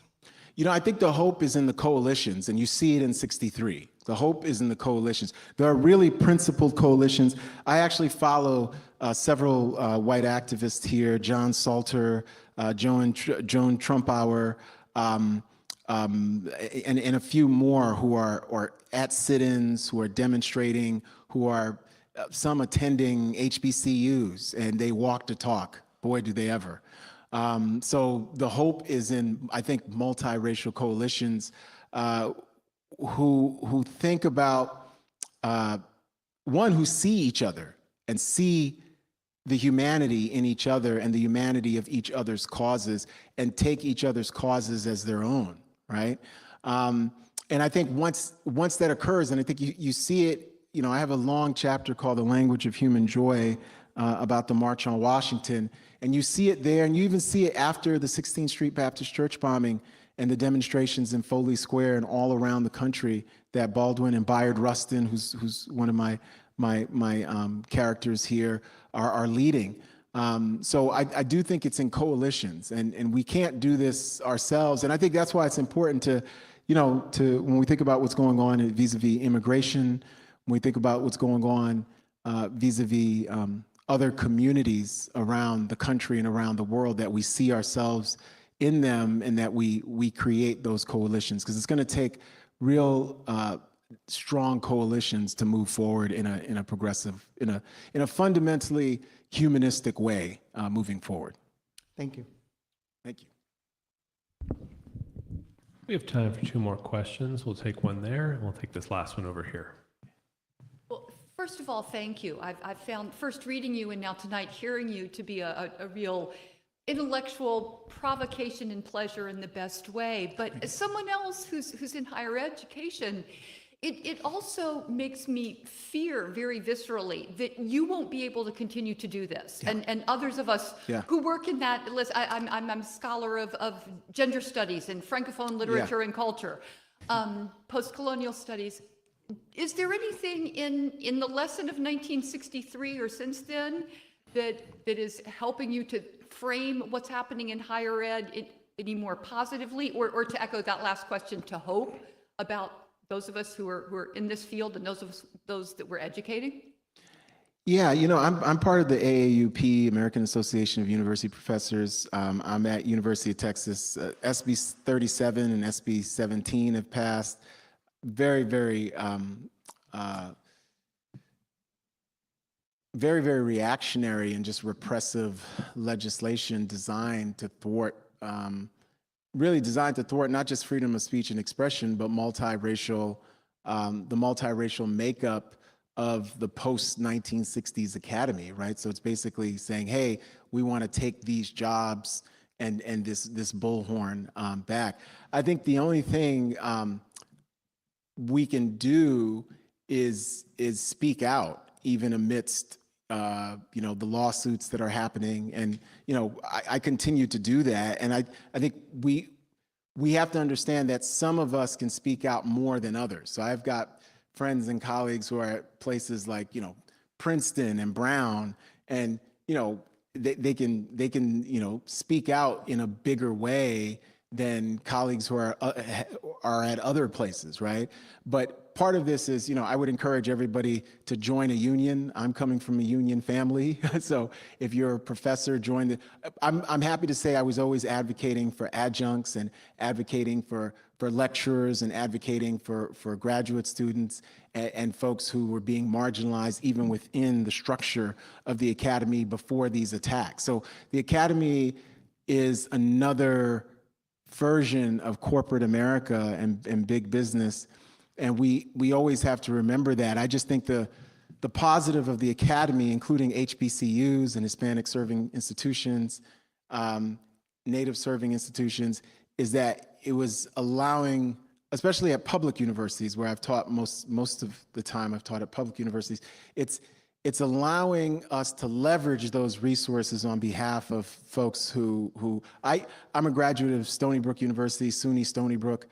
You know, I think the hope is in the coalitions, and you see it in 63. The hope is in the coalitions. There are really principled coalitions. I actually follow several white activists here, John Salter, Joan Trumpauer, and a few more who are at sit-ins, who are demonstrating, who are some attending HBCUs, and they walk the talk. Boy, do they ever. So the hope is in, I think, multiracial coalitions who think about, one, who see each other and see the humanity in each other and the humanity of each other's causes and take each other's causes as their own, right? And I think once that occurs, and I think you see it, you know, I have a long chapter called The Language of Human Joy about the March on Washington, and you see it there, and you even see it after the 16th Street Baptist Church bombing and the demonstrations in Foley Square and all around the country that Baldwin and Bayard Rustin, who's one of my characters here, are leading. So I do think it's in coalitions, and we can't do this ourselves. And I think that's why it's important to, you know, when we think about what's going on vis-a-vis immigration, when we think about what's going on vis-a-vis other communities around the country and around the world, that we see ourselves in them and that we create those coalitions, because it's going to take real strong coalitions to move forward in a progressive, in a fundamentally humanistic way moving forward. Thank you. Thank you. We have time for 2 more questions. We'll take one there, and we'll take this last one over here. Well, first of all, thank you. I've found, first reading you and now tonight hearing you, to be a real intellectual provocation and pleasure in the best way. But as someone else who's in higher education, it also makes me fear very viscerally that you won't be able to continue to do this. Yeah. And others of us who work in that list, I'm a scholar of gender studies and Francophone literature and culture, post-colonial studies. Is there anything in the lesson of 1963 or since then that is helping you to frame what's happening in higher ed any more positively, or to echo that last question, to hope about those of us who are in this field and those that we're educating? Yeah, you know, I'm part of the AAUP, American Association of University Professors. I'm at University of Texas. SB 37 and SB 17 have passed. Very, very reactionary and just repressive legislation designed to thwart, really designed to thwart not just freedom of speech and expression, but multiracial, the multiracial makeup of the post-1960s academy, right? So it's basically saying, hey, we want to take these jobs and this bullhorn back. I think the only thing we can do is speak out, even amidst you know, the lawsuits that are happening. And, you know, I continue to do that. And I think we have to understand that some of us can speak out more than others. So I've got friends and colleagues who are at places like, you know, Princeton and Brown, and, you know, they can, you know, speak out in a bigger way than colleagues who are at other places, right? But part of this is, you know, I would encourage everybody to join a union. I'm coming from a union family, so if you're a professor, join the. I'm happy to say I was always advocating for adjuncts and advocating for lecturers and advocating for graduate students and folks who were being marginalized even within the structure of the academy before these attacks. So the academy is another version of corporate America and big business. And we always have to remember that. I just think the positive of the academy, including HBCUs and Hispanic serving institutions, Native serving institutions, is that it was allowing, especially at public universities where I've taught most of the time I've taught at public universities, it's allowing us to leverage those resources on behalf of folks who I'm a graduate of Stony Brook University, SUNY Stony Brook,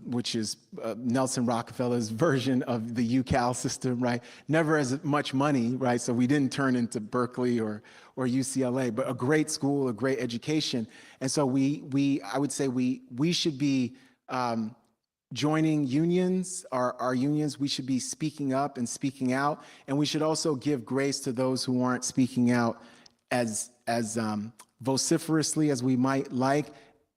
which is Nelson Rockefeller's version of the UCal system, right? Never as much money, right? So we didn't turn into Berkeley or UCLA, but a great school, a great education. And so I would say we should be joining unions, our unions. We should be speaking up and speaking out, and we should also give grace to those who aren't speaking out as vociferously as we might like,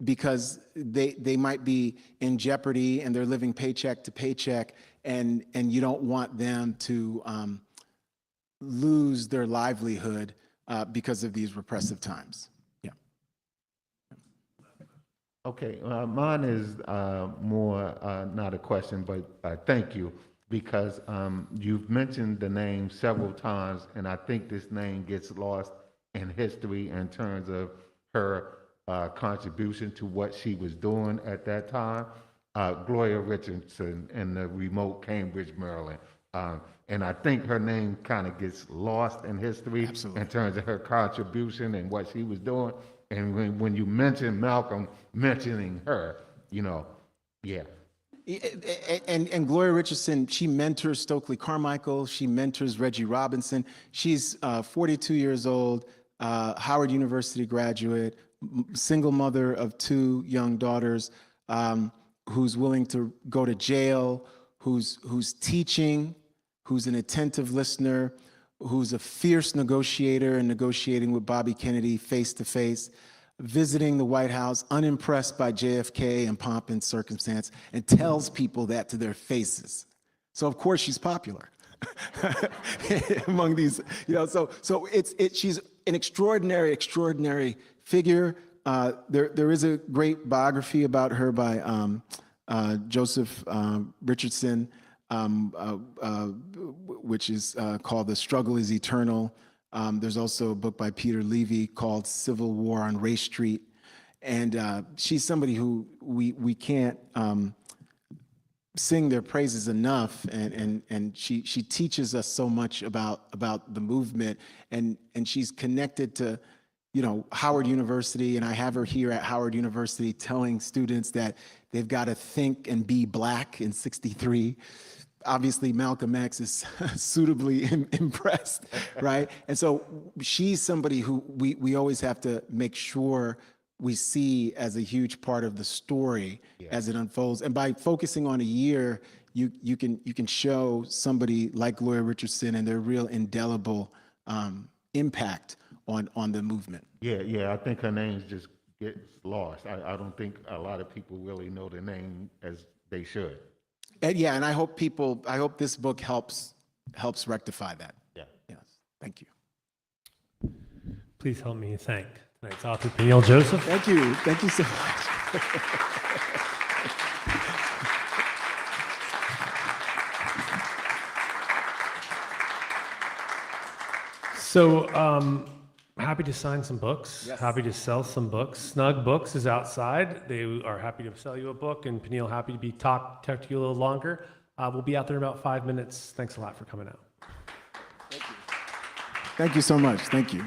because they might be in jeopardy and they're living paycheck to paycheck, and you don't want them to lose their livelihood because of these repressive times. Yeah. Okay, mine is more not a question, but thank you, because you've mentioned the name several times, and I think this name gets lost in history in terms of her contribution to what she was doing at that time. Gloria Richardson in the remote Cambridge, Maryland. And I think her name kind of gets lost in history. Absolutely. In terms of her contribution and what she was doing. And when you mention Malcolm, mentioning her, yeah. And Gloria Richardson, she mentors Stokely Carmichael. She mentors Reggie Robinson. She's 42 years old, Howard University graduate, single mother of 2 young daughters, who's willing to go to jail, who's teaching, who's an attentive listener, who's a fierce negotiator and negotiating with Bobby Kennedy face to face, visiting the White House, unimpressed by JFK and pomp and circumstance, and tells people that to their faces. So of course she's popular among these, so she's an extraordinary figure. There is a great biography about her by Joseph Richardson, which is called The Struggle is Eternal. There's also a book by Peter Levy called Civil War on Race Street. And she's somebody who we can't sing their praises enough. And she teaches us so much about the movement. And she's connected to Howard University, and I have her here at Howard University telling students that they've got to think and be Black in '63. Obviously, Malcolm X is suitably impressed, right? And so she's somebody who we always have to make sure we see as a huge part of the story as it unfolds. And by focusing on a year, you can show somebody like Gloria Richardson and their real indelible impact on the movement. Yeah, I think her name just gets lost. I don't think a lot of people really know the name as they should. And I hope this book helps rectify that. Yeah. Yes, thank you. Please help me thank tonight's author, Peniel Joseph. Thank you so much. So, happy to sign some books, Yes. happy to sell some books. Snug Books is outside. They are happy to sell you a book, and Peniel happy to talk to you a little longer. We'll be out there in about 5 minutes. Thanks a lot for coming out. Thank you so much. Thank you.